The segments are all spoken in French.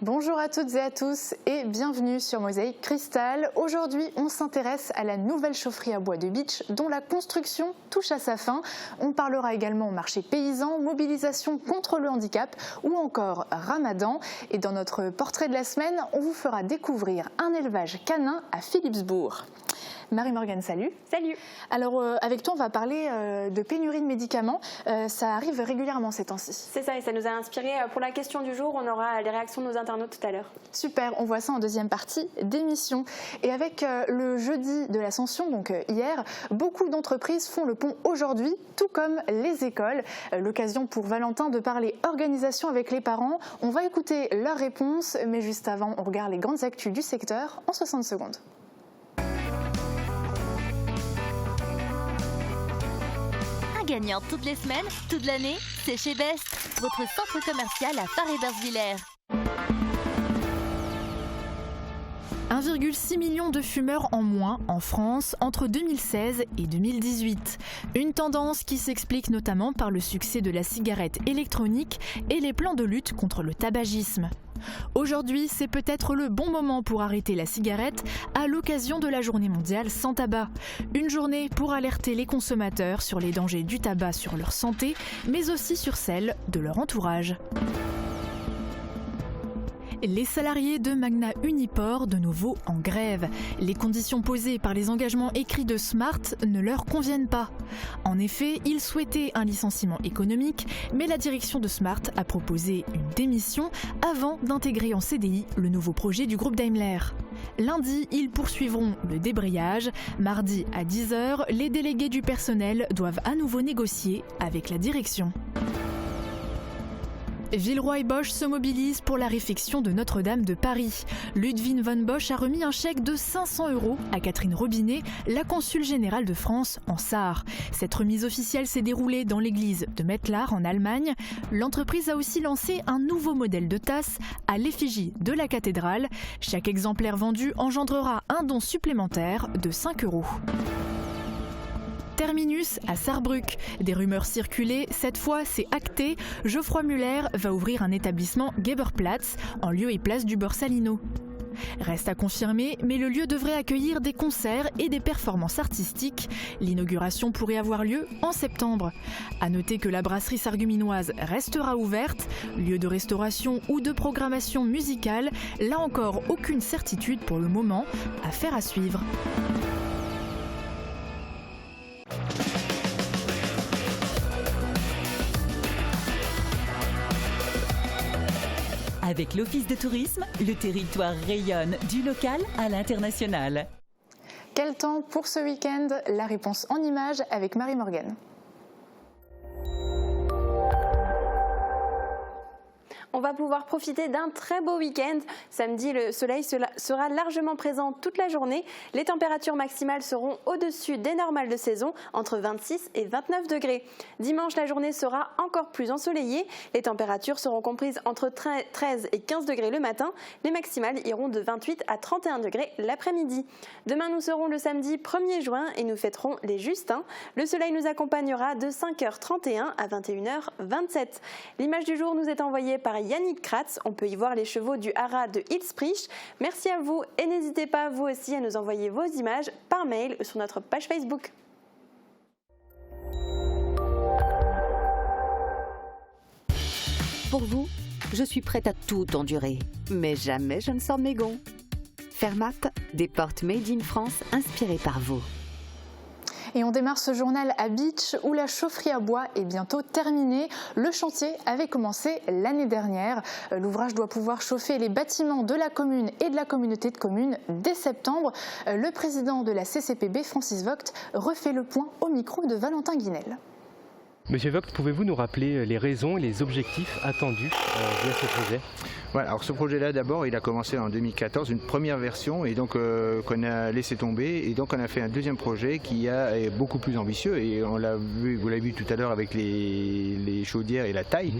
Bonjour à toutes et à tous et bienvenue sur Mosaïque Cristal. Aujourd'hui, on s'intéresse à la nouvelle chaufferie à bois de Bitche dont la construction touche à sa fin. On parlera également marché paysan, mobilisation contre le handicap ou encore Ramadan. Et dans notre portrait de la semaine, on vous fera découvrir un élevage canin à Philippsbourg. Marie-Morgane, salut. Salut. Alors avec toi, on va parler de pénurie de médicaments. Ça arrive régulièrement ces temps-ci. C'est ça, et ça nous a inspiré pour la question du jour. On aura les réactions de nos internautes tout à l'heure. Super, on voit ça en deuxième partie d'émission. Et avec le jeudi de l'Ascension, donc hier, beaucoup d'entreprises font le pont aujourd'hui, tout comme les écoles. L'occasion pour Valentin de parler organisation avec les parents. On va écouter leurs réponses, mais juste avant, on regarde les grandes actus du secteur en 60 secondes. Gagnant toutes les semaines, toute l'année, c'est chez Best, votre centre commercial à Paris-Bersvillers. 1,6 million de fumeurs en moins en France entre 2016 et 2018. Une tendance qui s'explique notamment par le succès de la cigarette électronique et les plans de lutte contre le tabagisme. Aujourd'hui, c'est peut-être le bon moment pour arrêter la cigarette à l'occasion de la journée mondiale sans tabac. Une journée pour alerter les consommateurs sur les dangers du tabac sur leur santé, mais aussi sur celle de leur entourage. Les salariés de Magna Uniport de nouveau en grève. Les conditions posées par les engagements écrits de Smart ne leur conviennent pas. En effet, ils souhaitaient un licenciement économique, mais la direction de Smart a proposé une démission avant d'intégrer en CDI le nouveau projet du groupe Daimler. Lundi, ils poursuivront le débrayage. Mardi à 10h, les délégués du personnel doivent à nouveau négocier avec la direction. Villeroy et Boch se mobilisent pour la réfection de Notre-Dame de Paris. Ludwig von Boch a remis un chèque de 500 € à Catherine Robinet, la consul générale de France en Sarre. Cette remise officielle s'est déroulée dans l'église de Mettlar en Allemagne. L'entreprise a aussi lancé un nouveau modèle de tasse à l'effigie de la cathédrale. Chaque exemplaire vendu engendrera un don supplémentaire de 5 €. Terminus à Sarrebruck. Des rumeurs circulaient, cette fois c'est acté. Geoffroy Muller va ouvrir un établissement Geberplatz en lieu et place du Borsalino. Reste à confirmer, mais le lieu devrait accueillir des concerts et des performances artistiques. L'inauguration pourrait avoir lieu en septembre. À noter que la brasserie sarguminoise restera ouverte. Lieu de restauration ou de programmation musicale, là encore aucune certitude pour le moment. Affaire à suivre. Avec l'Office de tourisme, le territoire rayonne du local à l'international. Quel temps pour ce week-end? La réponse en images avec Marie-Morgane. On va pouvoir profiter d'un très beau week-end. Samedi, le soleil sera largement présent toute la journée. Les températures maximales seront au-dessus des normales de saison, entre 26 et 29 degrés. Dimanche, la journée sera encore plus ensoleillée. Les températures seront comprises entre 13 et 15 degrés le matin. Les maximales iront de 28 à 31 degrés l'après-midi. Demain, nous serons le samedi 1er juin et nous fêterons les Justins. Le soleil nous accompagnera de 5h31 à 21h27. L'image du jour nous est envoyée par Yannick Kratz. On peut y voir les chevaux du haras de Hilsprich. Merci à vous et n'hésitez pas vous aussi à nous envoyer vos images par mail sur notre page Facebook. Pour vous, je suis prête à tout endurer, mais jamais je ne sors de mes gonds. Fermat, des portes made in France inspirées par vous. Et on démarre ce journal à Bitche où la chaufferie à bois est bientôt terminée. Le chantier avait commencé l'année dernière. L'ouvrage doit pouvoir chauffer les bâtiments de la commune et de la communauté de communes dès septembre. Le président de la CCPB, Francis Vogt, refait le point au micro de Valentin Guinel. Monsieur Vogt, pouvez-vous nous rappeler les raisons et les objectifs attendus via ce projet ? Voilà, alors ce projet-là, d'abord, il a commencé en 2014, une première version, et donc qu'on a laissé tomber, et donc on a fait un deuxième projet qui est beaucoup plus ambitieux, et on l'a vu, vous l'avez vu tout à l'heure avec les chaudières et la taille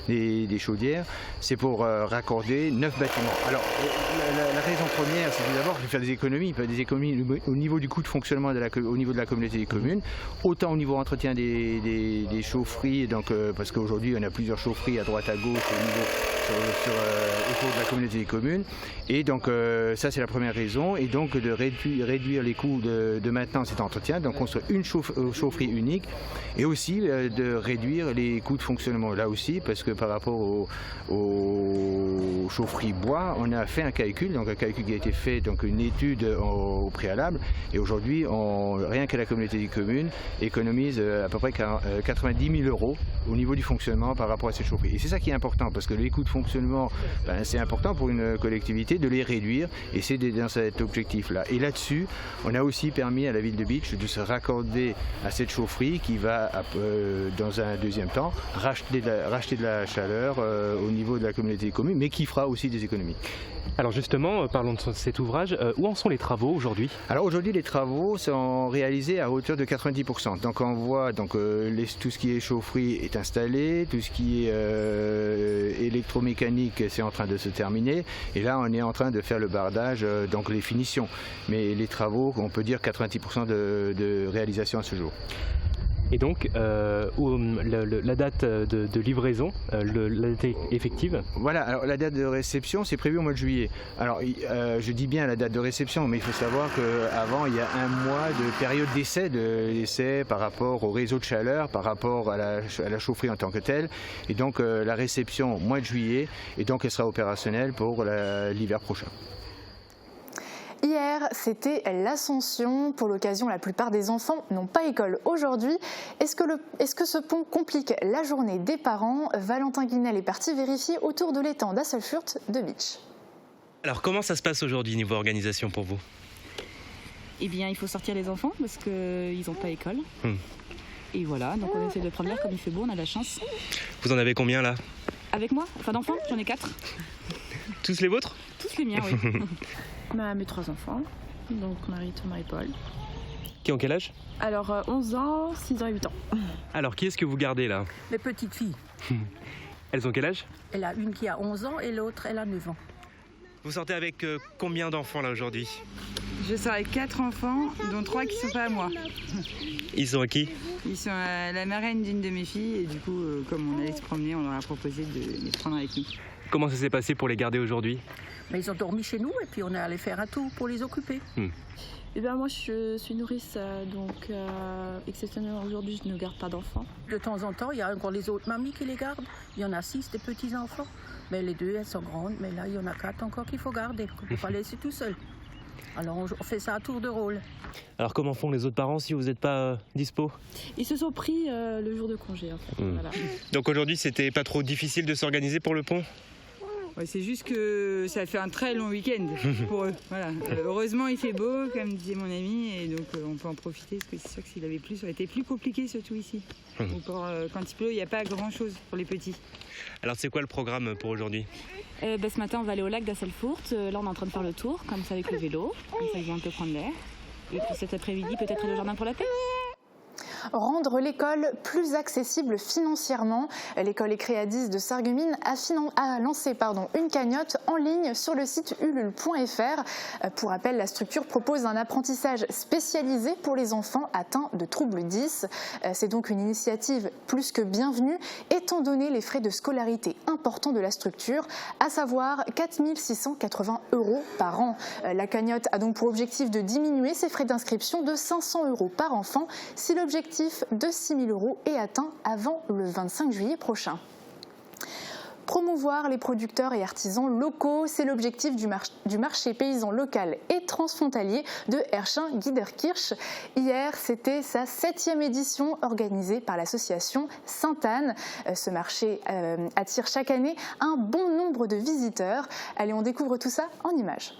des chaudières, c'est pour raccorder 9 bâtiments. Alors la raison première, c'est tout d'abord de faire des économies au niveau du coût de fonctionnement au niveau de la communauté des communes, autant au niveau entretien des des chaufferies, donc, parce qu'aujourd'hui on a plusieurs chaufferies à droite à gauche autour de la communauté des communes. Et donc ça c'est la première raison, et donc de réduire les coûts de maintenance et d'entretien, donc construire une chaufferie unique, et aussi de réduire les coûts de fonctionnement là aussi, parce que par rapport aux chaufferies bois, on a fait un calcul qui a été fait, donc une étude au préalable, et aujourd'hui rien qu'à la communauté des communes économise à peu près 90 000 € au niveau du fonctionnement par rapport à ces chaufferies. Et c'est ça qui est important, parce que les coûts de fonctionnement, c'est important pour une collectivité de les réduire, et c'est dans cet objectif-là. Et là-dessus, on a aussi permis à la ville de Bitche de se raccorder à cette chaufferie qui va, dans un deuxième temps, racheter de la chaleur au niveau de la communauté des communes, mais qui fera aussi des économies. Alors justement, parlons de cet ouvrage. Où en sont les travaux aujourd'hui? Alors aujourd'hui, les travaux sont réalisés à hauteur de 90%. Donc on voit tout ce qui est chaufferie est installé, tout ce qui est électromécanique c'est en train de se terminer. Et là, on est en train de faire le bardage, donc les finitions. Mais les travaux, on peut dire 90% de réalisation à ce jour. Et donc, la date de livraison, la date effective? Voilà, alors la date de réception, c'est prévu au mois de juillet. Alors, je dis bien la date de réception, mais il faut savoir qu'avant, il y a un mois de période d'essai par rapport au réseau de chaleur, par rapport à la chaufferie en tant que telle. Et donc, la réception au mois de juillet, et donc elle sera opérationnelle pour l'hiver prochain. Hier, c'était l'Ascension. Pour l'occasion, la plupart des enfants n'ont pas école aujourd'hui. Est-ce que ce pont complique la journée des parents? Valentin Guinel est parti vérifier autour de l'étang d'Asselfurt de Bitche. Alors comment ça se passe aujourd'hui niveau organisation pour vous? Eh bien, il faut sortir les enfants parce qu'ils n'ont pas école. Et voilà, donc on essaie de prendre l'air comme il fait beau, on a de la chance. Vous en avez combien là? Avec moi? Enfin d'enfants, j'en ai 4. Tous les vôtres? Tous les miens, oui. Mes 3 enfants, donc Marie, Thomas et Paul. Qui ont quel âge? Alors 11 ans, 6 ans et 8 ans. Alors qui est-ce que vous gardez là? Les petites filles. Elles ont quel âge? Elle a une qui a 11 ans et l'autre elle a 9 ans. Vous sortez avec combien d'enfants là aujourd'hui? Je sors avec 4 enfants, dont 3 qui ne sont pas à moi. Ils sont à qui? Ils sont à la marraine d'une de mes filles, et du coup, comme on allait se promener, on leur a proposé de les prendre avec nous. Comment ça s'est passé pour les garder aujourd'hui? Mais ils ont dormi chez nous et puis on est allé faire un tour pour les occuper. Eh ben moi je suis nourrice, donc exceptionnellement aujourd'hui je ne garde pas d'enfants. De temps en temps, il y a encore les autres mamies qui les gardent. Il y en a 6 des petits-enfants. Mais les 2, elles sont grandes, mais là il y en a 4 encore qu'il faut garder. On ne peut pas laisser tout seul. Alors on fait ça à tour de rôle. Alors comment font les autres parents si vous n'êtes pas dispo? Ils se sont pris le jour de congé en fait. Voilà. Donc aujourd'hui c'était pas trop difficile de s'organiser pour le pont? Ouais, c'est juste que ça fait un très long week-end pour eux. Voilà. Heureusement, il fait beau, comme disait mon ami, et donc on peut en profiter, parce que c'est sûr que s'il avait plu, ça aurait été plus compliqué, surtout ici. Quand il pleut, il n'y a pas grand-chose pour les petits. Alors c'est quoi le programme pour aujourd'hui? Ce matin, on va aller au lac d'Asselfurt. Là, on est en train de faire le tour, comme ça, avec le vélo. Comme ça, ils vont un peu prendre l'air. Et puis cet après-midi, peut-être le jardin pour la paix. Rendre l'école plus accessible financièrement. L'école Écréadis de Sarreguemines a lancé une cagnotte en ligne sur le site ulule.fr. Pour rappel, la structure propose un apprentissage spécialisé pour les enfants atteints de troubles 10. C'est donc une initiative plus que bienvenue, étant donné les frais de scolarité importants de la structure, à savoir 4 680 € par an. La cagnotte a donc pour objectif de diminuer ses frais d'inscription de 500 € par enfant si l'objectif de 6 000 € est atteint avant le 25 juillet prochain. Promouvoir les producteurs et artisans locaux, c'est l'objectif du marché paysan local et transfrontalier de Hersching-Giederkirch. Hier, c'était sa 7e édition organisée par l'association Sainte-Anne. Ce marché attire chaque année un bon nombre de visiteurs. Allez, on découvre tout ça en images.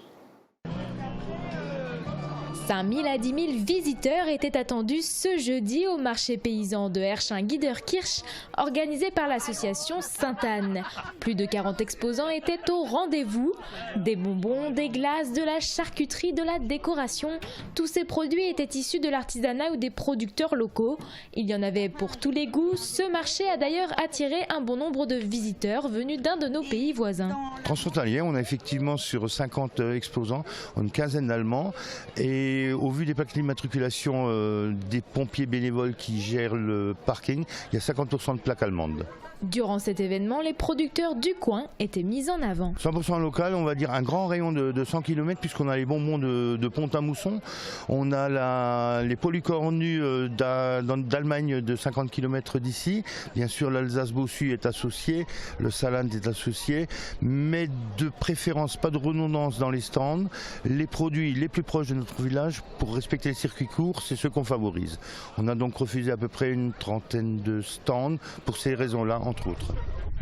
5 000 à 10 000 visiteurs étaient attendus ce jeudi au marché paysan de Hersching-Giederkirch, organisé par l'association Sainte-Anne. Plus de 40 exposants étaient au rendez-vous. Des bonbons, des glaces, de la charcuterie, de la décoration. Tous ces produits étaient issus de l'artisanat ou des producteurs locaux. Il y en avait pour tous les goûts. Ce marché a d'ailleurs attiré un bon nombre de visiteurs venus d'un de nos pays voisins. Transfrontalier, on a effectivement sur 50 exposants, une quinzaine d'Allemands et Et au vu des plaques d'immatriculation des pompiers bénévoles qui gèrent le parking, il y a 50% de plaques allemandes. Durant cet événement, les producteurs du coin étaient mis en avant. 100% local, on va dire un grand rayon de 100 km puisqu'on a les bonbons de Pont-à-Mousson, on a les polycornus d'Allemagne de 50 km d'ici, bien sûr l'Alsace-Bossu est associé, le Saarland est associé, mais de préférence pas de redondance dans les stands, les produits les plus proches de notre village pour respecter les circuits courts, c'est ce qu'on favorise. On a donc refusé à peu près une trentaine de stands pour ces raisons-là, entre autres.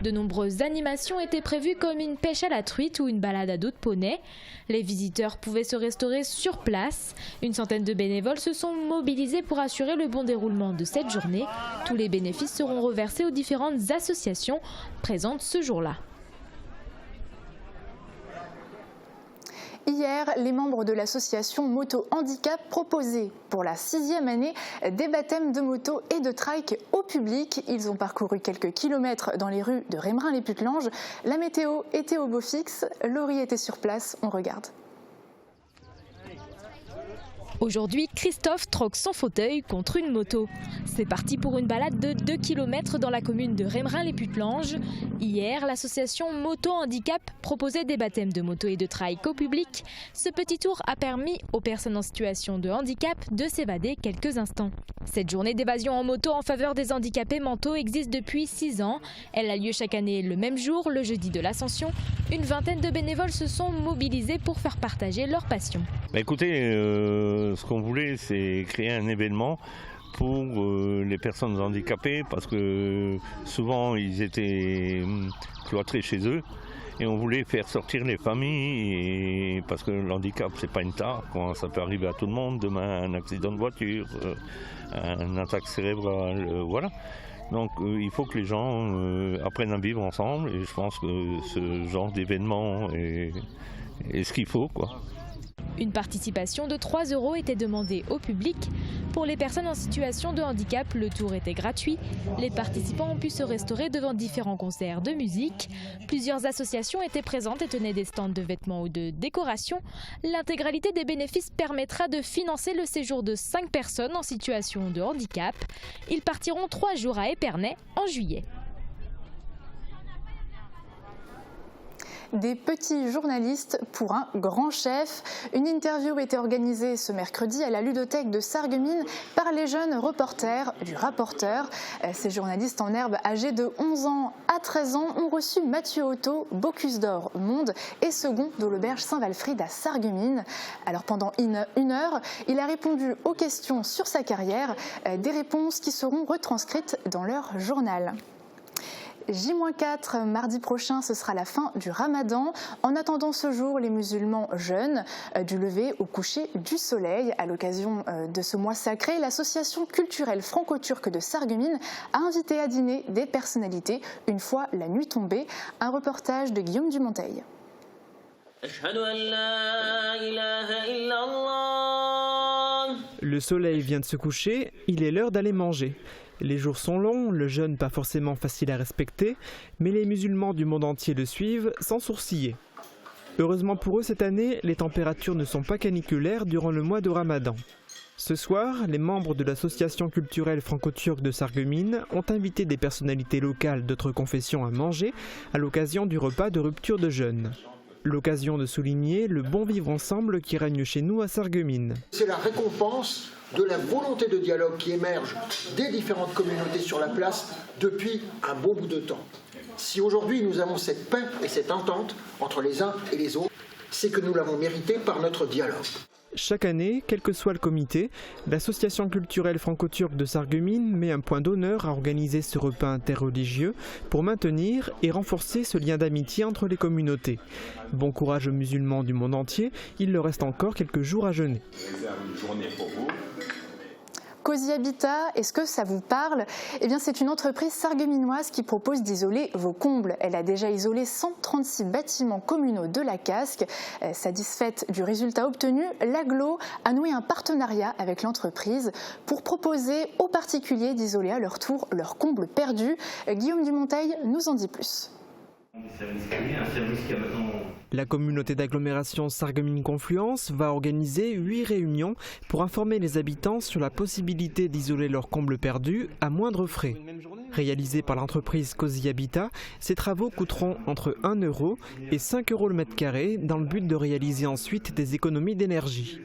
De nombreuses animations étaient prévues comme une pêche à la truite ou une balade à dos de poney. Les visiteurs pouvaient se restaurer sur place. Une centaine de bénévoles se sont mobilisés pour assurer le bon déroulement de cette journée. Tous les bénéfices seront reversés aux différentes associations présentes ce jour-là. Hier, les membres de l'association Moto Handicap proposaient pour la 6e année des baptêmes de moto et de trike au public. Ils ont parcouru quelques kilomètres dans les rues de Rémerin-les-Putelanges. La météo était au beau fixe, Laurie était sur place, on regarde. Aujourd'hui, Christophe troque son fauteuil contre une moto. C'est parti pour une balade de 2 km dans la commune de Rémerin-les-Putelanges. Hier, l'association Moto Handicap proposait des baptêmes de moto et de trike au public. Ce petit tour a permis aux personnes en situation de handicap de s'évader quelques instants. Cette journée d'évasion en moto en faveur des handicapés mentaux existe depuis 6 ans. Elle a lieu chaque année le même jour, le jeudi de l'Ascension. Une vingtaine de bénévoles se sont mobilisés pour faire partager leur passion. Écoutez, ce qu'on voulait, c'est créer un événement pour les personnes handicapées parce que souvent ils étaient cloîtrés chez eux et on voulait faire sortir les familles parce que le handicap c'est pas une tare, ça peut arriver à tout le monde, demain un accident de voiture, une attaque cérébrale, voilà. Donc il faut que les gens apprennent à vivre ensemble et je pense que ce genre d'événement est ce qu'il faut, quoi. Une participation de 3 € était demandée au public. Pour les personnes en situation de handicap, le tour était gratuit. Les participants ont pu se restaurer devant différents concerts de musique. Plusieurs associations étaient présentes et tenaient des stands de vêtements ou de décoration. L'intégralité des bénéfices permettra de financer le séjour de 5 personnes en situation de handicap. Ils partiront 3 jours à Épernay en juillet. Des petits journalistes pour un grand chef. Une interview était organisée ce mercredi à la ludothèque de Sarreguemines par les jeunes reporters du Rapporteur. Ces journalistes en herbe âgés de 11 ans à 13 ans ont reçu Mathieu Otto, Bocuse d'Or Monde et second de l'auberge Saint-Walfried à Sarreguemines. Alors pendant une heure, il a répondu aux questions sur sa carrière, des réponses qui seront retranscrites dans leur journal. J-4, mardi prochain, ce sera la fin du Ramadan. En attendant ce jour, les musulmans jeûnent du lever au coucher du soleil. À l'occasion de ce mois sacré, l'association culturelle franco-turque de Sarreguemines a invité à dîner des personnalités une fois la nuit tombée. Un reportage de Guillaume Dumonteil. Le soleil vient de se coucher, il est l'heure d'aller manger. Les jours sont longs, le jeûne pas forcément facile à respecter, mais les musulmans du monde entier le suivent sans sourciller. Heureusement pour eux, cette année, les températures ne sont pas caniculaires durant le mois de Ramadan. Ce soir, les membres de l'association culturelle franco-turque de Sarreguemines ont invité des personnalités locales d'autres confessions à manger à l'occasion du repas de rupture de jeûne. L'occasion de souligner le bon vivre ensemble qui règne chez nous à Sarreguemines. C'est la récompense de la volonté de dialogue qui émerge des différentes communautés sur la place depuis un bon bout de temps. Si aujourd'hui nous avons cette paix et cette entente entre les uns et les autres, c'est que nous l'avons mérité par notre dialogue. Chaque année, quel que soit le comité, l'association culturelle franco-turque de Sarreguemines met un point d'honneur à organiser ce repas interreligieux pour maintenir et renforcer ce lien d'amitié entre les communautés. Bon courage aux musulmans du monde entier, il leur reste encore quelques jours à jeûner. Cozy Habitat, est-ce que ça vous parle ? Eh bien, c'est une entreprise sarregueminoise qui propose d'isoler vos combles. Elle a déjà isolé 136 bâtiments communaux de la Casque. Satisfaite du résultat obtenu, l'Agglo a noué un partenariat avec l'entreprise pour proposer aux particuliers d'isoler à leur tour leurs combles perdus. Guillaume Dumonteil nous en dit plus. Un service qui a maintenant La communauté d'agglomération Sarreguemines-Confluence va organiser 8 réunions pour informer les habitants sur la possibilité d'isoler leurs combles perdus à moindre frais. Réalisés par l'entreprise Cozy Habitat, ces travaux coûteront entre 1 € et 5 € le mètre carré dans le but de réaliser ensuite des économies d'énergie.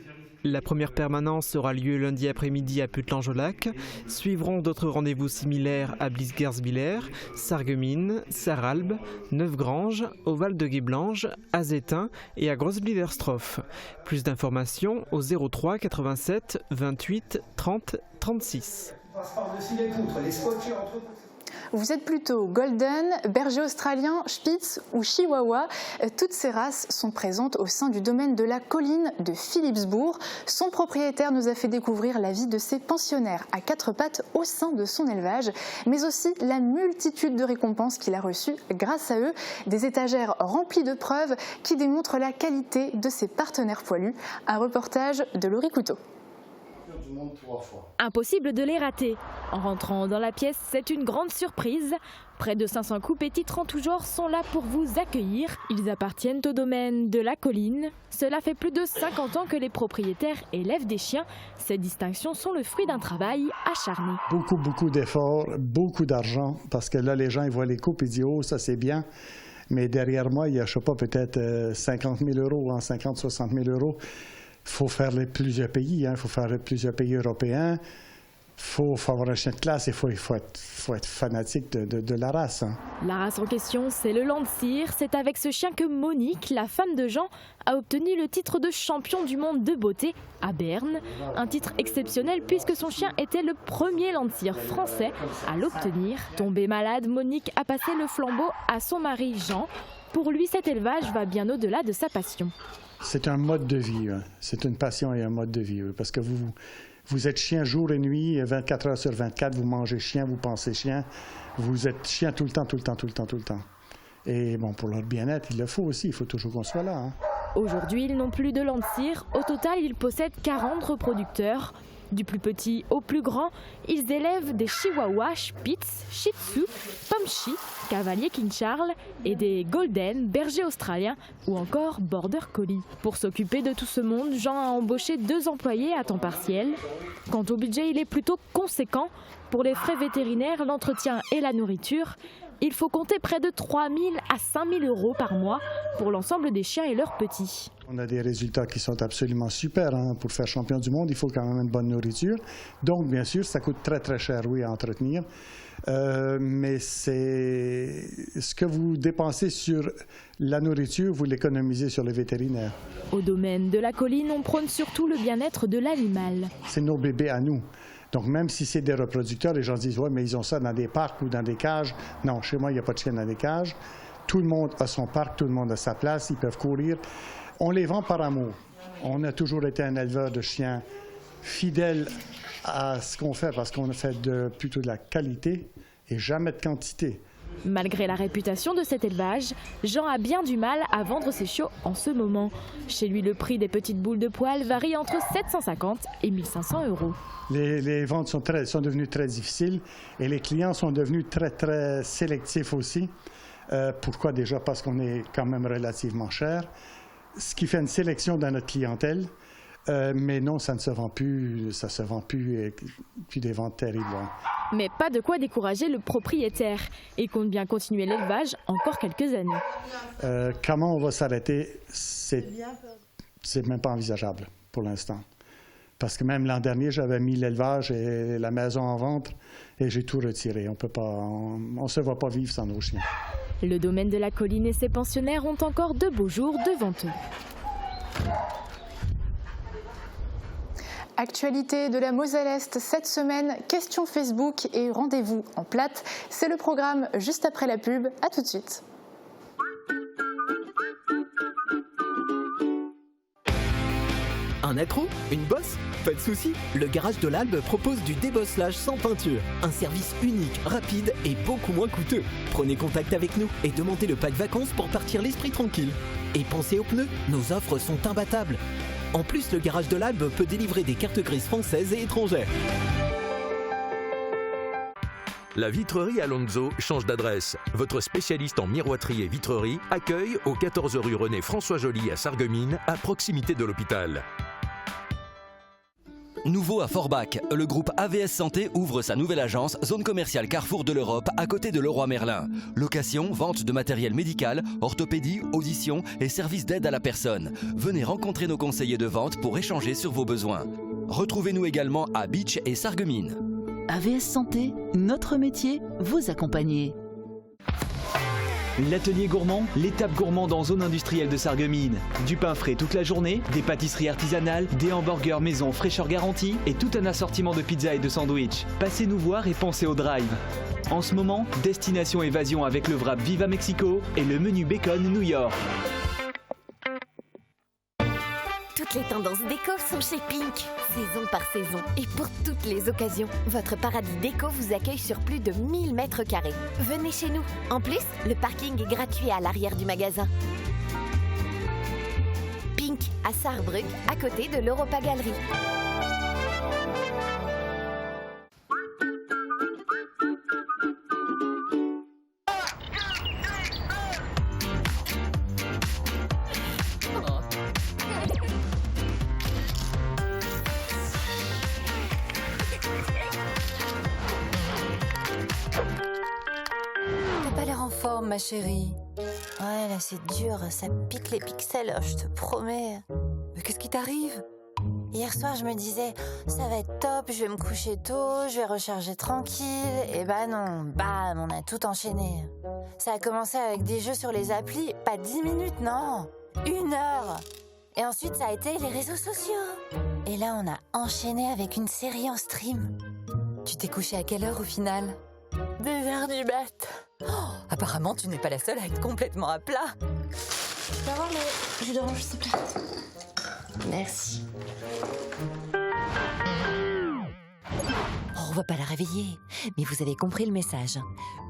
La première permanence aura lieu lundi après-midi à Puttelange-au-Lac. Suivront d'autres rendez-vous similaires à Blies-Guersbiller, Sarreguemines, Sarralbe, Neufgrange, au Val-de-Guéblange, à Zétain et à Grosse-Bliderstroff. Plus d'informations au 03 87 28 30 36. Vous êtes plutôt Golden, Berger Australien, Spitz ou Chihuahua. Toutes ces races sont présentes au sein du domaine de la Colline de Philippsbourg. Son propriétaire nous a fait découvrir la vie de ses pensionnaires à 4 pattes au sein de son élevage, mais aussi la multitude de récompenses qu'il a reçues grâce à eux. Des étagères remplies de preuves qui démontrent la qualité de ses partenaires poilus. Un reportage de Laurie Couteau. Impossible de les rater. En rentrant dans la pièce, c'est une grande surprise. Près de 500 couples et titres en tout genre sont là pour vous accueillir. Ils appartiennent au domaine de la Colline. Cela fait plus de 50 ans que les propriétaires élèvent des chiens. Ces distinctions sont le fruit d'un travail acharné. Beaucoup d'efforts, beaucoup d'argent, parce que là, les gens ils voient les couples et disent « Oh, ça c'est bien ». Mais derrière moi, il y a, je sais pas, peut-être 50 000 €, 50 60 000 €. Il faut faire plusieurs pays, il faut faire plusieurs pays européens. Il faut avoir un chien de classe, il faut être fanatique de la race. La race en question, c'est le Landseer. C'est avec ce chien que Monique, la femme de Jean, a obtenu le titre de champion du monde de beauté à Berne. Un titre exceptionnel puisque son chien était le premier Landseer français à l'obtenir. Tombée malade, Monique a passé le flambeau à son mari Jean. Pour lui, cet élevage va bien au-delà de sa passion. C'est un mode de vie, c'est une passion et un mode de vie, parce que vous êtes chien jour et nuit, 24 heures sur 24, vous mangez chien, vous pensez chien, vous êtes chien tout le temps. Et bon, pour leur bien-être, il le faut aussi, il faut toujours qu'on soit là. Aujourd'hui, ils n'ont plus de Landseer. Au total, ils possèdent 40 reproducteurs. Du plus petit au plus grand, ils élèvent des Chihuahuas, Spitz, Shih Tzu, Pomchi, Cavalier King Charles et des Golden, Berger Australien ou encore Border Collie. Pour s'occuper de tout ce monde, Jean a embauché 2 employés à temps partiel. Quant au budget, il est plutôt conséquent. Pour les frais vétérinaires, l'entretien et la nourriture, il faut compter près de 3 000 à 5 000 € par mois pour l'ensemble des chiens et leurs petits. On a des résultats qui sont absolument super. Pour faire champion du monde, il faut quand même une bonne nourriture. Donc, bien sûr, ça coûte très cher, oui, à entretenir. Mais c'est ce que vous dépensez sur la nourriture, vous l'économisez sur le vétérinaire. Au domaine de la Colline, on prône surtout le bien-être de l'animal. C'est nos bébés à nous. Donc, même si c'est des reproducteurs, les gens disent « Ouais, mais ils ont ça dans des parcs ou dans des cages. » Non, chez moi, il n'y a pas de chien dans des cages. Tout le monde a son parc, tout le monde a sa place, ils peuvent courir. On les vend par amour. On a toujours été un éleveur de chiens fidèle à ce qu'on fait parce qu'on a fait plutôt de la qualité et jamais de quantité. Malgré la réputation de cet élevage, Jean a bien du mal à vendre ses chiots en ce moment. Chez lui, le prix des petites boules de poils varie entre 750 et 1 500 €. Les ventes sont devenues très difficiles et les clients sont devenus très sélectifs aussi. Pourquoi déjà? Parce qu'on est quand même relativement cher, ce qui fait une sélection dans notre clientèle. Mais non, ça ne se vend plus, ça se vend plus, et puis des ventes terribles. Mais pas de quoi décourager le propriétaire. Il compte bien continuer l'élevage encore quelques années. Comment on va s'arrêter, c'est même pas envisageable pour l'instant. Parce que même l'an dernier, j'avais mis l'élevage et la maison en vente et j'ai tout retiré. On ne se voit pas vivre sans nos chiens. Le domaine de la Colline et ses pensionnaires ont encore de beaux jours devant eux. Actualité de la Moselle-Est cette semaine, questions Facebook et rendez-vous en plate. C'est le programme juste après la pub. À tout de suite. Un accro? Une bosse? Pas de soucis, le Garage de l'Albe propose du débosselage sans peinture. Un service unique, rapide et beaucoup moins coûteux. Prenez contact avec nous et demandez le pack vacances pour partir l'esprit tranquille. Et pensez aux pneus, nos offres sont imbattables. En plus, le Garage de l'Albe peut délivrer des cartes grises françaises et étrangères. La vitrerie Alonso change d'adresse. Votre spécialiste en miroiterie et vitrerie accueille au 14 rue René François Joly à Sarreguemines, à proximité de l'hôpital. Nouveau à Forbach, le groupe AVS Santé ouvre sa nouvelle agence, zone commerciale Carrefour de l'Europe, à côté de Leroy Merlin. Location, vente de matériel médical, orthopédie, audition et services d'aide à la personne. Venez rencontrer nos conseillers de vente pour échanger sur vos besoins. Retrouvez-nous également à Beach et Sarreguemines. AVS Santé, notre métier, vous accompagner. L'atelier gourmand, l'étape gourmande en zone industrielle de Sarreguemines. Du pain frais toute la journée, des pâtisseries artisanales, des hamburgers maison fraîcheur garantie et tout un assortiment de pizzas et de sandwichs. Passez nous voir et pensez au drive. En ce moment, destination évasion avec le wrap Viva Mexico et le menu bacon New York. Toutes les tendances déco sont chez Pink, saison par saison et pour toutes les occasions. Votre paradis déco vous accueille sur plus de 1000 mètres carrés. Venez chez nous. En plus, le parking est gratuit à l'arrière du magasin. Pink à Sarrebruck, à côté de l'Europa Galerie. Ma chérie. Ouais, là c'est dur, ça pique les pixels, je te promets. Mais qu'est-ce qui t'arrive? Hier soir, je me disais, ça va être top, je vais me coucher tôt, je vais recharger tranquille. Et bah non, bam, on a tout enchaîné. Ça a commencé avec des jeux sur les applis, pas 10 minutes, non, 1 heure. Et ensuite, ça a été les réseaux sociaux. Et là, on a enchaîné avec une série en stream. Tu t'es couché à quelle heure au final? 2h du mat'. Oh, apparemment, tu n'es pas la seule à être complètement à plat. Je peux avoir le jus d'orange, s'il te plaît? Merci. Oh, on va pas la réveiller, mais vous avez compris le message.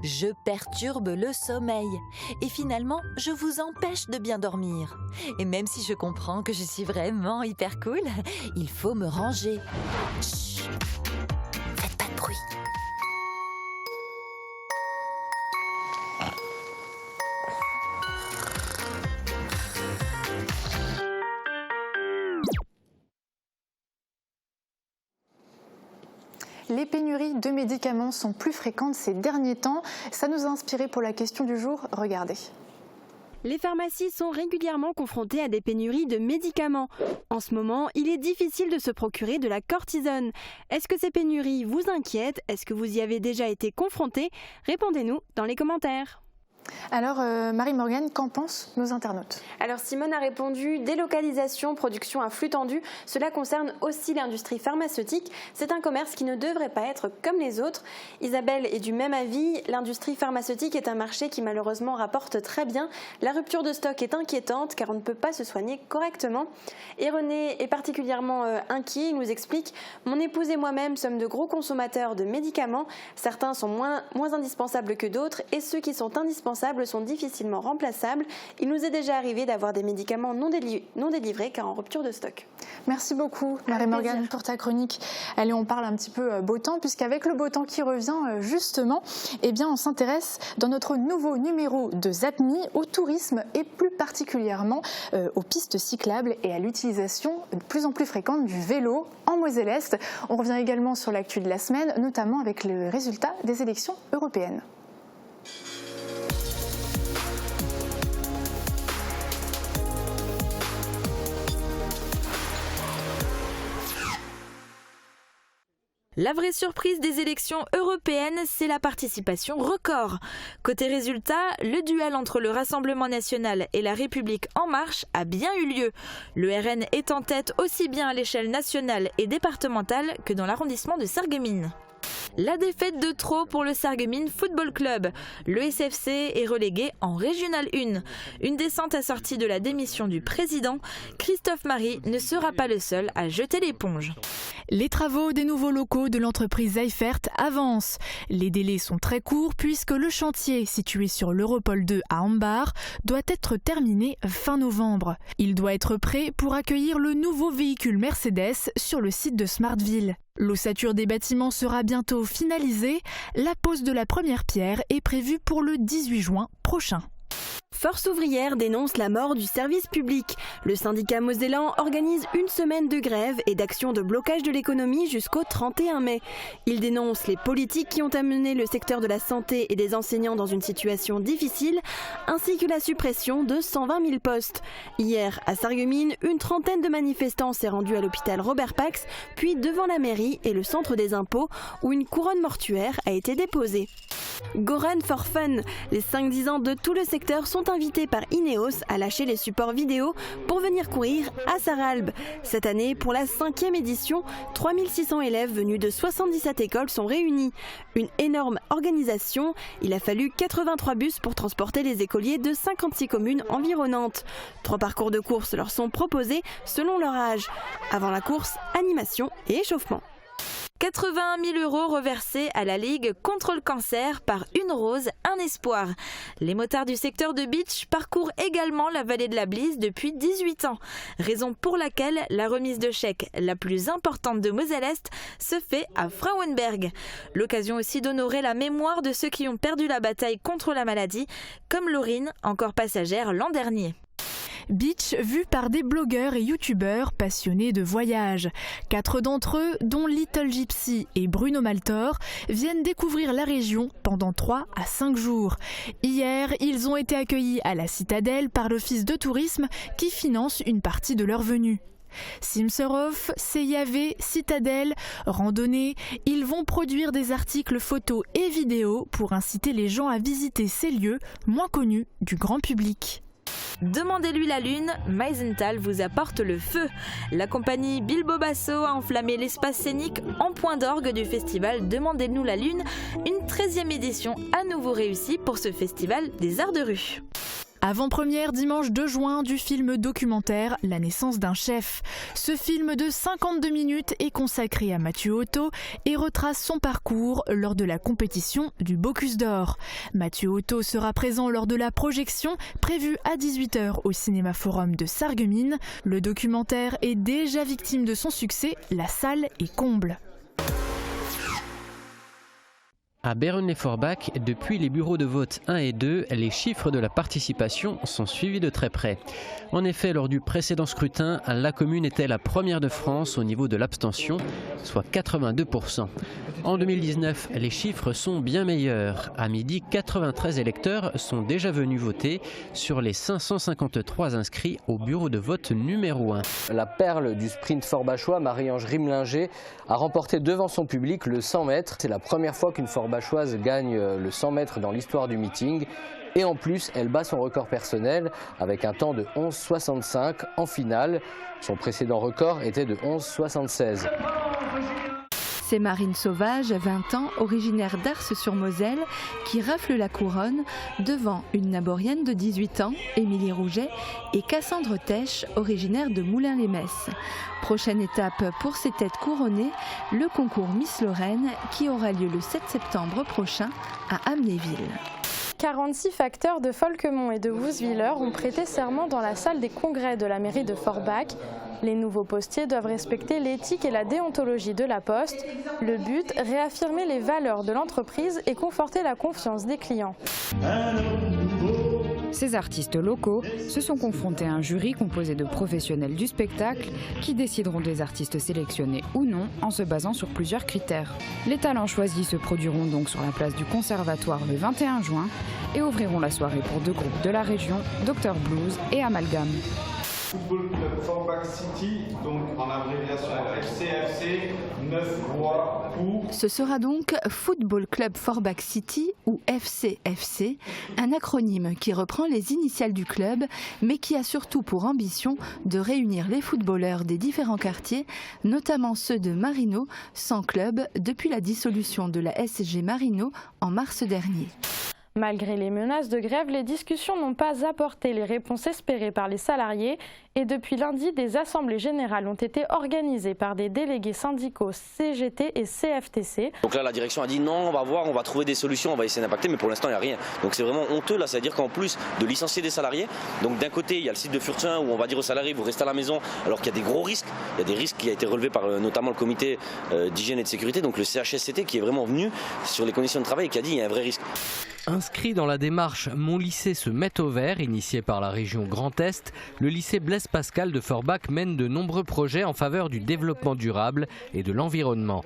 Je perturbe le sommeil. Et finalement, je vous empêche de bien dormir. Et même si je comprends que je suis vraiment hyper cool, il faut me ranger. Chut. Faites pas de bruit. Les pénuries de médicaments sont plus fréquentes ces derniers temps. Ça nous a inspiré pour la question du jour. Regardez. Les pharmacies sont régulièrement confrontées à des pénuries de médicaments. En ce moment, il est difficile de se procurer de la cortisone. Est-ce que ces pénuries vous inquiètent? Est-ce que vous y avez déjà été confrontés? Répondez-nous dans les commentaires. Alors, Marie-Morgane, qu'en pensent nos internautes? Alors, Simone a répondu « Délocalisation, production à flux tendu ». Cela concerne aussi l'industrie pharmaceutique. C'est un commerce qui ne devrait pas être comme les autres. Isabelle est du même avis. L'industrie pharmaceutique est un marché qui malheureusement rapporte très bien. La rupture de stock est inquiétante car on ne peut pas se soigner correctement. Et René est particulièrement inquiet. Il nous explique « Mon épouse et moi-même sommes de gros consommateurs de médicaments. Certains sont moins indispensables que d'autres et ceux qui sont indispensables sont difficilement remplaçables. Il nous est déjà arrivé d'avoir des médicaments non délivrés car en rupture de stock. » Merci beaucoup Marie-Morgane pour ta chronique. Allez, on parle un petit peu beau temps puisqu'avec le beau temps qui revient justement, eh bien on s'intéresse dans notre nouveau numéro de ZAPMI au tourisme et plus particulièrement aux pistes cyclables et à l'utilisation de plus en plus fréquente du vélo en Moselle-Est. On revient également sur l'actu de la semaine, notamment avec le résultat des élections européennes. La vraie surprise des élections européennes, c'est la participation record. Côté résultat, le duel entre le Rassemblement national et la République en marche a bien eu lieu. Le RN est en tête aussi bien à l'échelle nationale et départementale que dans l'arrondissement de Sarreguemines. La défaite de trop pour le Sarreguemines Football Club. Le SFC est relégué en Régional 1. Une descente assortie de la démission du président. Christophe Marie ne sera pas le seul à jeter l'éponge. Les travaux des nouveaux locaux de l'entreprise Seifert avancent. Les délais sont très courts puisque le chantier, situé sur l'Europol 2 à Ambach, doit être terminé fin novembre. Il doit être prêt pour accueillir le nouveau véhicule Mercedes sur le site de Smartville. L'ossature des bâtiments sera bientôt finalisée. La pose de la première pierre est prévue pour le 18 juin prochain. Force ouvrière dénonce la mort du service public. Le syndicat mosellan organise une semaine de grève et d'action de blocage de l'économie jusqu'au 31 mai. Il dénonce les politiques qui ont amené le secteur de la santé et des enseignants dans une situation difficile, ainsi que la suppression de 120 000 postes. Hier, à Sarreguemines, une trentaine de manifestants s'est rendue à l'hôpital Robert Pax, puis devant la mairie et le centre des impôts, où une couronne mortuaire a été déposée. Go Run for Fun. Les 5-10 ans de tout le secteur sont invités par Ineos à lâcher les supports vidéo pour venir courir à Sarralbe. Cette année, pour la 5e édition, 3600 élèves venus de 77 écoles sont réunis. Une énorme organisation. Il a fallu 83 bus pour transporter les écoliers de 56 communes environnantes. 3 parcours de course leur sont proposés selon leur âge. Avant la course, animation et échauffement. 81 000 € reversés à la Ligue contre le cancer par Une Rose, un espoir. Les motards du secteur de Bitche parcourent également la vallée de la Blise depuis 18 ans. Raison pour laquelle la remise de chèques la plus importante de Moselle-Est se fait à Frauenberg. L'occasion aussi d'honorer la mémoire de ceux qui ont perdu la bataille contre la maladie, comme Laurine, encore passagère l'an dernier. Bitche vu par des blogueurs et youtubeurs passionnés de voyage. 4 d'entre eux, dont Little Gypsy et Bruno Maltor, viennent découvrir la région pendant 3 à 5 jours. Hier, ils ont été accueillis à la Citadelle par l'Office de tourisme qui finance une partie de leur venue. Simserov, CIAV, Citadelle, randonnée, ils vont produire des articles photos et vidéos pour inciter les gens à visiter ces lieux moins connus du grand public. Demandez-lui la lune, Meisenthal vous apporte le feu. La compagnie Bilbo Basso a enflammé l'espace scénique en point d'orgue du festival Demandez-nous la lune, une 13e édition à nouveau réussie pour ce festival des arts de rue. Avant-première dimanche 2 juin du film documentaire La naissance d'un chef. Ce film de 52 minutes est consacré à Mathieu Otto et retrace son parcours lors de la compétition du Bocuse d'Or. Mathieu Otto sera présent lors de la projection prévue à 18 h au Cinéma Forum de Sarreguemines. Le documentaire est déjà victime de son succès, la salle est comble. À Beyrouth-les-Forbach, depuis les bureaux de vote 1 et 2, les chiffres de la participation sont suivis de très près. En effet, lors du précédent scrutin, la commune était la première de France au niveau de l'abstention, soit 82%. En 2019, les chiffres sont bien meilleurs. À midi, 93 électeurs sont déjà venus voter sur les 553 inscrits au bureau de vote numéro 1. La perle du sprint forbachois, Marie-Ange Rimlinger, a remporté devant son public le 100 mètres. C'est la première fois qu'une forbachoise gagne le 100 mètres dans l'histoire du meeting. Et en plus, elle bat son record personnel avec un temps de 11,65 en finale. Son précédent record était de 11,76. C'est Marine Sauvage, 20 ans, originaire d'Ars-sur-Moselle, qui rafle la couronne devant une Naborienne de 18 ans, Émilie Rouget, et Cassandre Tesch, originaire de Moulins-les-Messes. Prochaine étape pour ces têtes couronnées, le concours Miss Lorraine qui aura lieu le 7 septembre prochain à Amnéville. 46 facteurs de Folkemont et de Wouswiller ont prêté serment dans la salle des congrès de la mairie de Forbach. Les nouveaux postiers doivent respecter l'éthique et la déontologie de la Poste. Le but, réaffirmer les valeurs de l'entreprise et conforter la confiance des clients. Ces artistes locaux se sont confrontés à un jury composé de professionnels du spectacle qui décideront des artistes sélectionnés ou non en se basant sur plusieurs critères. Les talents choisis se produiront donc sur la place du Conservatoire le 21 juin et ouvriront la soirée pour 2 groupes de la région, Dr Blues et Amalgame. Football Club Forbach City, donc en abréviation FCFC, 9 voix pour. Ce sera donc Football Club Forbach City ou FCFC, un acronyme qui reprend les initiales du club, mais qui a surtout pour ambition de réunir les footballeurs des différents quartiers, notamment ceux de Marino, sans club depuis la dissolution de la SG Marino en mars dernier. Malgré les menaces de grève, les discussions n'ont pas apporté les réponses espérées par les salariés et depuis lundi, des assemblées générales ont été organisées par des délégués syndicaux CGT et CFTC. Donc là, la direction a dit non, on va voir, on va trouver des solutions, on va essayer d'impacter, mais pour l'instant, il n'y a rien. Donc c'est vraiment honteux, là, c'est-à-dire qu'en plus de licencier des salariés, donc d'un côté, il y a le site de Furtin où on va dire aux salariés, vous restez à la maison, alors qu'il y a des gros risques. Il y a des risques qui ont été relevés par notamment le comité d'hygiène et de sécurité, donc le CHSCT, qui est vraiment venu sur les conditions de travail et qui a dit il y a un vrai risque. Inscrit dans la démarche Mon lycée se met au vert, initiée par la région Grand Est, le lycée Blaise Pascal de Forbach mène de nombreux projets en faveur du développement durable et de l'environnement.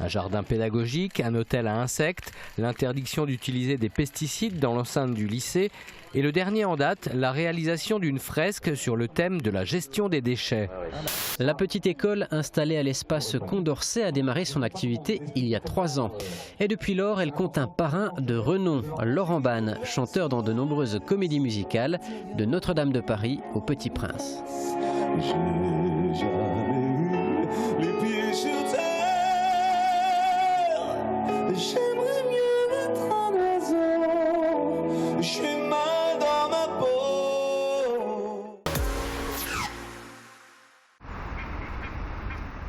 Un jardin pédagogique, un hôtel à insectes, l'interdiction d'utiliser des pesticides dans l'enceinte du lycée et le dernier en date, la réalisation d'une fresque sur le thème de la gestion des déchets. La petite école installée à l'espace Condorcet a démarré son activité il y a 3 ans. Et depuis lors, elle compte un parrain de renom, Laurent Banne, chanteur dans de nombreuses comédies musicales, de Notre-Dame de Paris au Petit Prince. J'aimerais mieux être un oiseau, je suis mal dans ma peau.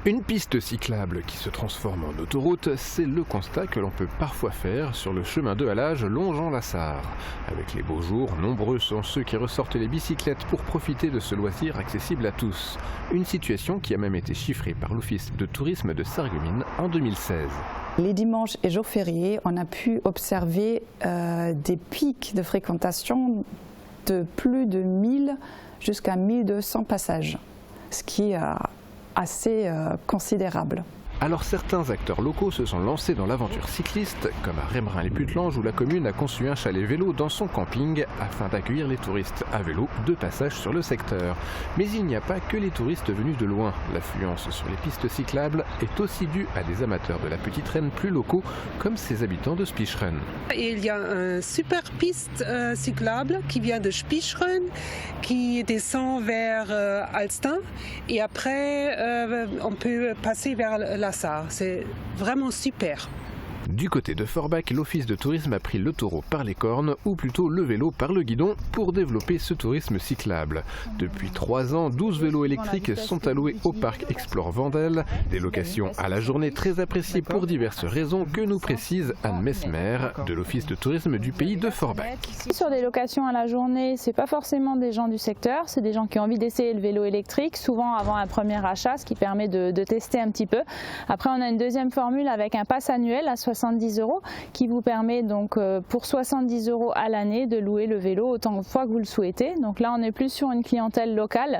Une piste cyclable qui se transforme en autoroute, c'est le constat que l'on peut parfois faire sur le chemin de halage longeant la Sarre. Avec les beaux jours, nombreux sont ceux qui ressortent les bicyclettes pour profiter de ce loisir accessible à tous. Une situation qui a même été chiffrée par l'Office de tourisme de Sarreguemines en 2016. Les dimanches et jours fériés, on a pu observer des pics de fréquentation de plus de 1000 jusqu'à 1200 passages, ce qui est assez considérable. Alors certains acteurs locaux se sont lancés dans l'aventure cycliste, comme à Rémerin-les-Putlanges où la commune a conçu un chalet vélo dans son camping afin d'accueillir les touristes à vélo de passage sur le secteur. Mais il n'y a pas que les touristes venus de loin. L'affluence sur les pistes cyclables est aussi due à des amateurs de la petite reine plus locaux, comme ces habitants de Spicheren. Il y a une super piste cyclable qui vient de Spicheren, qui descend vers Alstin et après on peut passer vers la Sarre. C'est vraiment super. Du côté de Forbach, l'office de tourisme a pris le taureau par les cornes, ou plutôt le vélo par le guidon, pour développer ce tourisme cyclable. Depuis 3 ans, 12 vélos électriques sont alloués au parc Explore Vendel, des locations à la journée très appréciées pour diverses raisons que nous précise Anne Mesmer de l'office de tourisme du pays de Forbach. Sur des locations à la journée, c'est pas forcément des gens du secteur, c'est des gens qui ont envie d'essayer le vélo électrique, souvent avant un premier achat, ce qui permet de tester un petit peu. Après, on a une deuxième formule avec un pass annuel à 70 € qui vous permet donc pour 70 € à l'année de louer le vélo autant de fois que vous le souhaitez. Donc là on est plus sur une clientèle locale,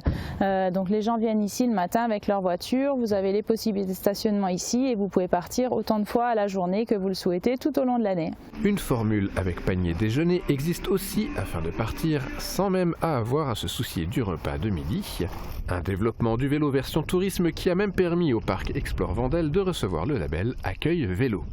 donc les gens viennent ici le matin avec leur voiture, vous avez les possibilités de stationnement ici et vous pouvez partir autant de fois à la journée que vous le souhaitez tout au long de l'année. Une formule avec panier déjeuner existe aussi afin de partir sans même avoir à se soucier du repas de midi. Un développement du vélo version tourisme qui a même permis au parc Explore Vendel de recevoir le label Accueil Vélo.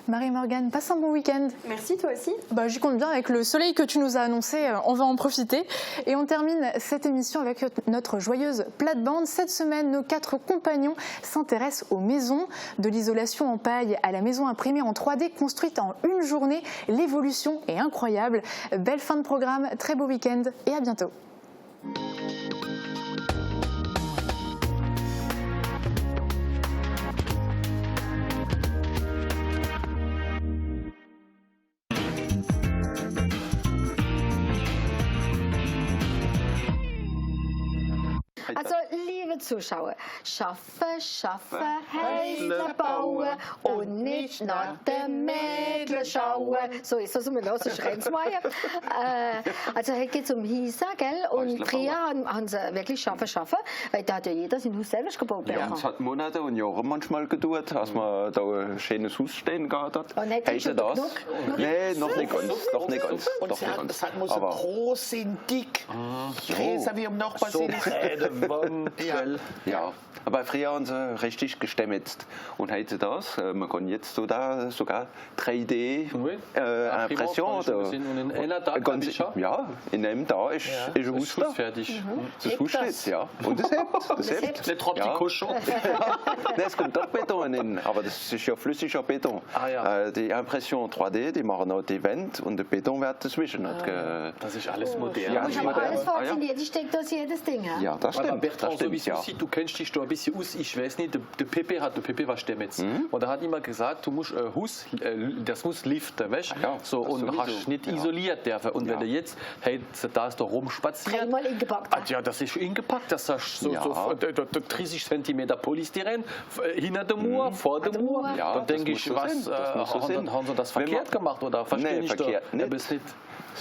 Marie-Morgane, passe un bon week-end. Merci, toi aussi. J'y compte bien avec le soleil que tu nous as annoncé, on va en profiter. Et on termine cette émission avec notre joyeuse plate-bande. Cette semaine, nos 4 compagnons s'intéressent aux maisons. De l'isolation en paille à la maison imprimée en 3D construite en une journée, l'évolution est incroyable. Belle fin de programme, très beau week-end et à bientôt. Also, liebe Zuschauer, schaffe, heile bauen und nicht nach den Mädchen schauen. So ist das immer noch, so schreien sie mal. Also heute geht es um Hisa, gell? Und früher haben sie wirklich schaffen, weil da hat ja jeder sein Haus selber gebaut. Ja, es hat Monate und Jahre manchmal gedauert, dass man da ein schönes Haus stehen gehabt hat. Heißt das? Nein, noch nicht ganz. Und es muss groß sein, dick. Gräser wie im Nachbarsinn. Ja, aktuell, ja. Aber früher haben sie richtig gestemmt. Und heute das, man kann jetzt sogar 3D-Impression. Ja, in einem Tag ist ein Haus da. Fertig. Das Haus steht, ja. Und das hebt. Nicht drauf die Kuschel. Es kommt doch Beton in, aber das ist ja flüssiger Beton. Die Impression 3D, die machen auch die Wände und der Beton wird dazwischen. Das ist alles modern. Ja, aber alles funktioniert, ich stecke das jedes Ding. Ja, das stimmt. Bertrand, das stimmt, so wie du kennst dich da ein bisschen aus, ich weiß nicht, der Pepe war Stemmetz. Und er hat immer gesagt, du musst Haus, das muss liften, weißt du? So, und hast nicht isoliert dürfen. Und wenn du jetzt, hey, da ist da rumspaziert. Dreimal ingepackt. Ja, das ist ingepackt, das ist so 30 cm Polystyren, hinter dem Mauer, vor dem Mauer. Dann denke ich, was, haben sie das verkehrt gemacht oder verstehe ich verkehrt nicht. Das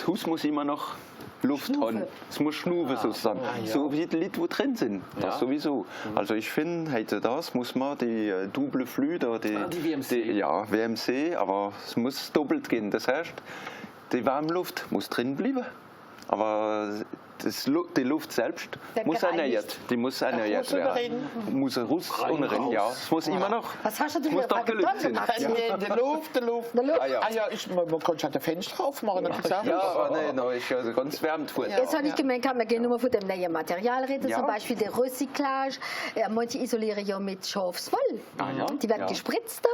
Haus muss immer noch Luft haben. Es muss schnufen sozusagen. So wie die Leute, die drin sind. Das sowieso. Also ich finde, heute das muss man die Double Flü, die WMC. Ja, WMC, aber es muss doppelt gehen. Das heißt, die warme Luft muss drin bleiben. Aber die Luft selbst muss erneuert. Die muss erneuert werden. Muss raus und rein, ja. Es muss immer noch. Was hast du denn muss doch gelüftet sein. Die Luft. Man kann schon das Fenster aufmachen. Ja, aber nein, ist ja ganz wärmend. Jetzt habe ich gemerkt, wir gehen nur von dem neuen Material reden, zum Beispiel der Recyclage. Manche isolieren ja mit Schafswolle. Die werden gespritzt da.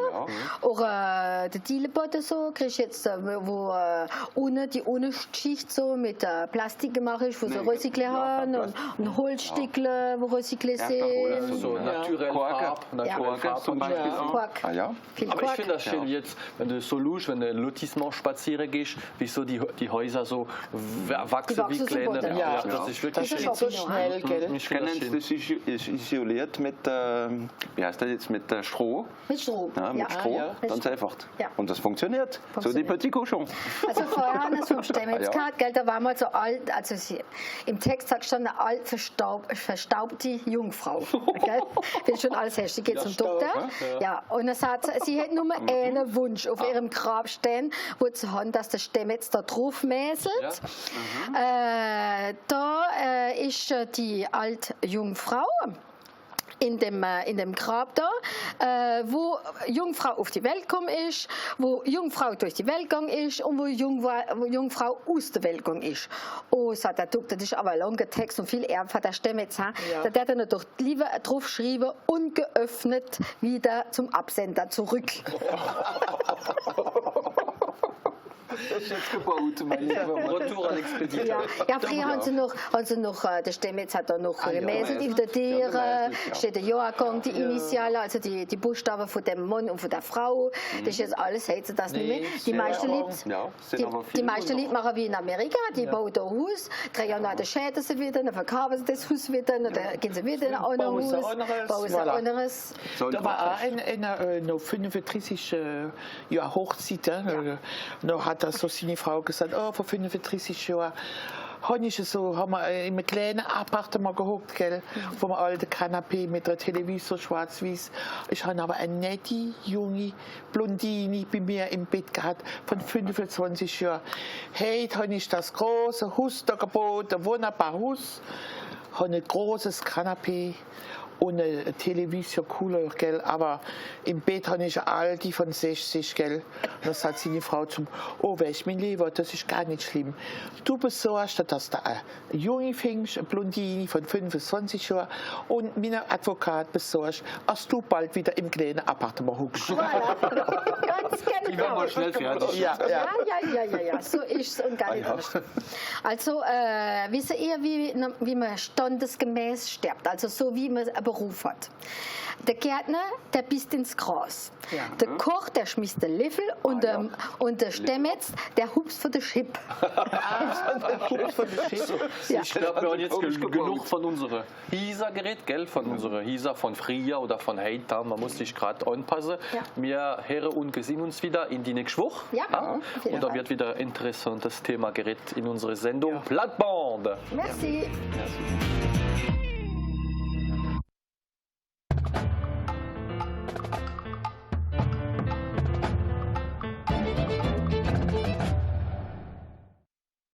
Oder der Dielebotte so, kriege ich jetzt, wo die Schicht so mit Plastik gemacht ist, wo Recycle haben und Holzstückle, wo Recycle sind. So naturell Farb zum Beispiel. Quark. Aber ich finde das schön jetzt, wenn du so lusch, wenn du Lotissement spazieren gehst, wie so die Häuser so wachsen wie kleine. Das ist wirklich schön. So schnell, gell? Ich kenne es, das ist isoliert mit, wie heißt das jetzt, mit Stroh. Mit Stroh. Ja, mit Stroh, ganz einfach. Und das funktioniert. So die Petit Cochon. Also vorher haben wir es vom Stemmetz gehabt, gell, da war mal so alt, also im Text hat gestanden, eine alt verstaubte Jungfrau. Gell? Will schon alles herrschen, geht zum Doktor. Ja, und er sagt, sie hat nur einen Wunsch auf ihrem Grab stehen, wo sie haben, dass der Stemmetz da drauf mäßelt. Da ist die alte Jungfrau. In dem Grab da, wo Jungfrau auf die Welt gekommen ist, wo Jungfrau durch die Welt gegangen ist und wo Jungfrau aus der Welt gegangen ist. Oh, sagt der Doktor, das ist aber ein langer Text und viel Erb hat der Stemmetz. Da hat er noch lieber drauf geschrieben, ungeöffnet wieder zum Absender zurück. Das ist jetzt gebaut, mein Retour an Expedition. Ja, früher haben sie noch der Stemmetz hat da noch gemäßelt in der Tiere, steht der Jahrgang, die Initialen, also die Buchstaben von dem Mann und von der Frau. Das ist jetzt alles, heute das nicht mehr. Die meisten Leute machen wie in Amerika, die bauen da ein Haus, 3 Jahre nach der schäden sie wieder, dann verkaufen sie das Haus wieder, dann gehen sie wieder in ein anderes Haus, bauen sie ein anderes. Da war auch eine noch 35 Jahre Hochzeit, noch hat so seine Frau gesagt, oh, vor 35 Jahren haben wir in einem kleinen Appartement gehockt, gell, vom alten Kanapee mit einem Televisor, schwarz-weiß. Ich habe aber eine nette, junge Blondine bei mir im Bett gehabt, von 25 Jahren. Heute habe ich das große Haus da gebaut, ein wunderbares Haus, habe ein großes Kanapee und eine Television cooler, gell, aber im Bett habe ich eine alte von 60, gell. Und dann sagt seine Frau zum, oh, weißt mein Lieber, das ist gar nicht schlimm. Du besorgst, dass da eine junge findest, eine Blondine von 25 Jahren und mein Advokat besorgst, als du bald wieder im kleinen Appartement huckst. Voilà. Ganz genau. Die werden mal schnell fertig. Ja, so ist es und gar nicht anders. Also, wisst ihr, wie man standesgemäß stirbt, also so wie man Beruf hat. Der Gärtner, der bisst ins Gras. Der Koch, der schmisst den Löffel und der Stemmetz, der hupst von der Schipp. Ich glaube, wir haben jetzt genug von unserem HISA-Gerät, gell? Von unserer HISA von früher oder von heute. Man muss sich gerade anpassen. Wir hören und sehen uns wieder in die nächste Woche. Und da wird wieder ein interessantes Thema gerät in unserer Sendung Plattbande. Merci. Merci.